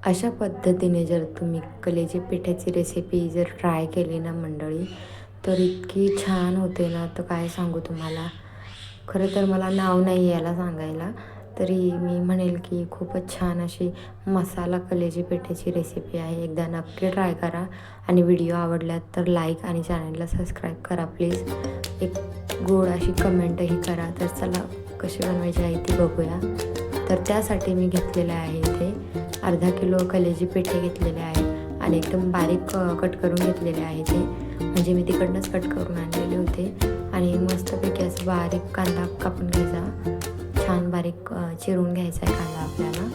अशा पद्धतीने जर तुम्ही कलेजी पिठाची रेसिपी जर ट्राय केली ना मंडळी, तर इतकी छान होते ना, तर काय सांगू तुम्हाला. खरं तर मला नाव नाही याला सांगायला, तरी मी म्हणेल की खूपच छान अशी मसाला कलेजी पिठाची रेसिपी आहे. एकदा नक्की ट्राय करा आणि व्हिडिओ आवडल्यात तर लाईक आणि चॅनलला सबस्क्राईब करा प्लीज. एक गोड अशी कमेंटही करा. तर चला कशी बनवायची आहे ती बघूया. तर त्यासाठी मी घेतलेलं आहे इथे अर्धा किलो कलेजी पेठे घेतलेले आहे आणि एकदम बारीक कट करून घेतलेले आहे ते, म्हणजे मी तिकडनंच कट करून आणलेले होते. आणि मस्तपैकी असं बारीक कांदा कापून घ्यायचा, छान बारीक चिरून घ्यायचा आहे कांदा आपल्याला.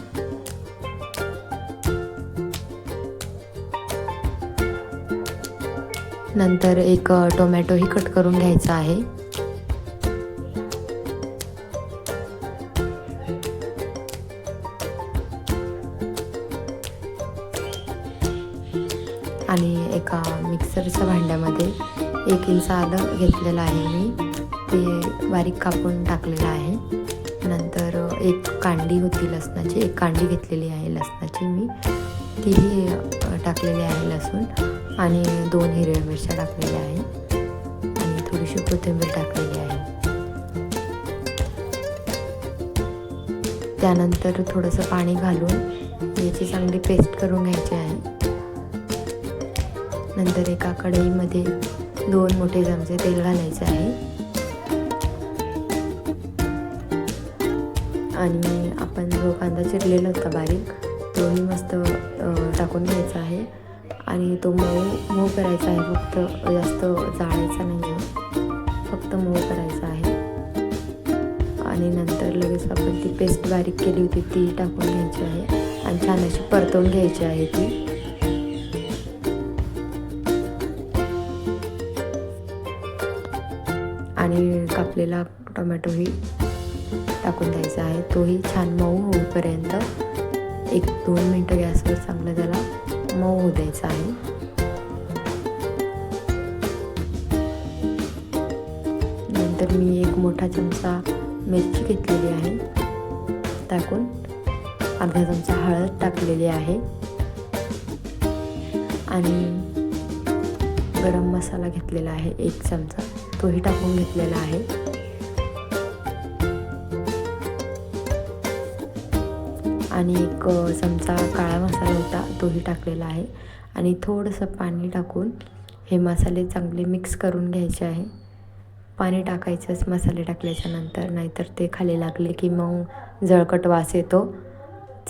नंतर एक टोमॅटोही कट करून घ्यायचा आहे. आणि एका मिक्सरच्या भांड्यामध्ये 1 इंच आलं घेतलेलं आहे मी, ते बारीक कापून टाकलेलं आहे. नंतर एक कांडी होती लसणाची, एक कांडी घेतलेली आहे लसणाची मी, तीही टाकलेली आहे लसूण. आणि 2 हिरव्या मिरच्या टाकलेल्या आहे आणि थोडीशी कोथिंबीर टाकलेली आहे. त्यानंतर थोडंसं पाणी घालून याची चांगली पेस्ट करून घ्यायची आहे. नंतर एका कढईमध्ये 2 मोठे चमचे तेल घालायचे आहे आणि आपण जो कांदा चिरलेला होता बारीक, तोही मस्त टाकून घ्यायचा आहे. आणि तो मऊ करायचा आहे, फक्त जास्त जाळायचा नाही आहे, फक्त मऊ करायचा आहे. आणि नंतर लगेच आपण ती पेस्ट बारीक केली होती ती टाकून घ्यायची आहे आणि छान अशी परतवून घ्यायची आहे ती. आणि कापलेला टोमॅटोही टाकून द्यायचा आहे, तोही छान मऊ होईपर्यंत 1-2 मिनटं गॅसवर चांगलं त्याला मऊ होऊ द्यायचं आहे. नंतर मी 1 मोठा चमचा मिरची घेतलेली आहे टाकून, अर्धा चमचा हळद टाकलेली आहे आणि गरम मसाला घेतलेला आहे 1 चमचा, तोही टाकून घेतलेला आहे. आणि 1 चमचा काळा मसाला होता तोही टाकलेला आहे. आणि थोडंसं पाणी टाकून हे मसाले चांगले मिक्स करून घ्यायचे आहे. पाणी टाकायचंच मसाले टाकल्याच्या नंतर, नाहीतर ते खाली लागले की मग जळकट वास येतो,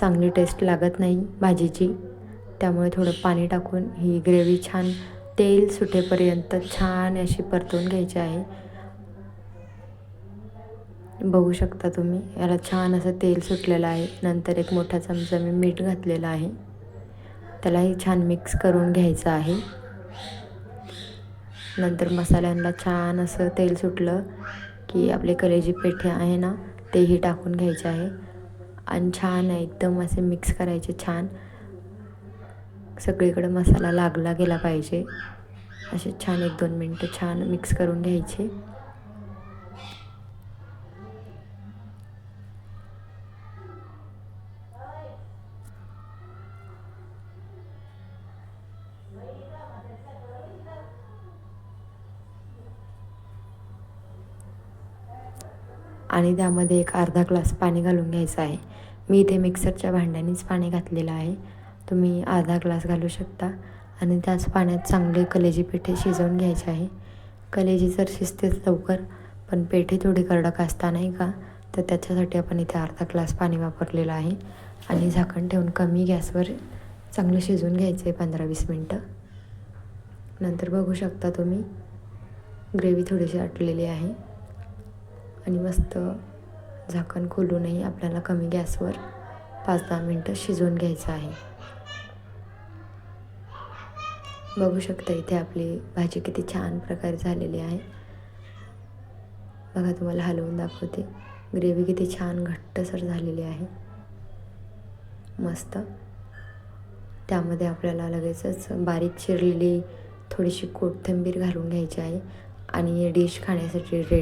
चांगली टेस्ट लागत नाही भाजीची. त्यामुळे थोडं पाणी टाकून ही ग्रेव्ही छान तेल सुटेपर्यंत छान अशी परतवून घ्यायची आहे. बघू शकता तुम्ही, याला छान असं तेल सुटलेलं आहे. नंतर 1 मोठा चमचा मी मीठ घातलेलं आहे, त्यालाही छान मिक्स करून घ्यायचं आहे. नंतर मसाल्यांना छान असं तेल सुटलं की आपले कलेजी पेठे आहे ना, तेही टाकून घ्यायचे आहे आणि छान एकदम असे मिक्स करायचे. छान सगळीकडे मसाला लागला गेला पाहिजे, असे छान 1-2 मिनटं छान मिक्स करून घ्यायचे. आणि त्यामध्ये 1 अर्धा ग्लास पाणी घालून घ्यायचं आहे. मी इथे मिक्सरच्या भांड्यानेच पाणी घातलेलं आहे, तुम्ही अर्धा ग्लास घालू शकता. आणि त्याच पाण्यात चांगले कलेजी पेठे शिजवून घ्यायचे आहे. कलेजी जर शिजतेच लवकर, पण पेठे थोडी कडक असता नाही का, तर त्याच्यासाठी आपण इथे अर्धा ग्लास पाणी वापरलेलं आहे. आणि झाकण ठेवून कमी गॅसवर चांगलं शिजवून घ्यायचं आहे 15-20 मिनटं. नंतर बघू शकता तुम्ही, ग्रेव्ही थोडीशी आटलेली आहे आणि मस्त झाकण खोलूनही आपल्याला कमी गॅसवर 5-10 मिनटं शिजवून घ्यायचं आहे. बघू शकता इथे आपली भाजी किती छान प्रकारे झालेली आहे. बघा, तुम्हाला हलवून दाखवते, ग्रेव्ही किती छान घट्टसर झालेली आहे, मस्त. त्यामध्ये आपल्याला लगेचच बारीक चिरलेली थोडीशी कोथिंबीर घालून घ्यायची आहे आणि डिश खाण्यासाठी रेडी.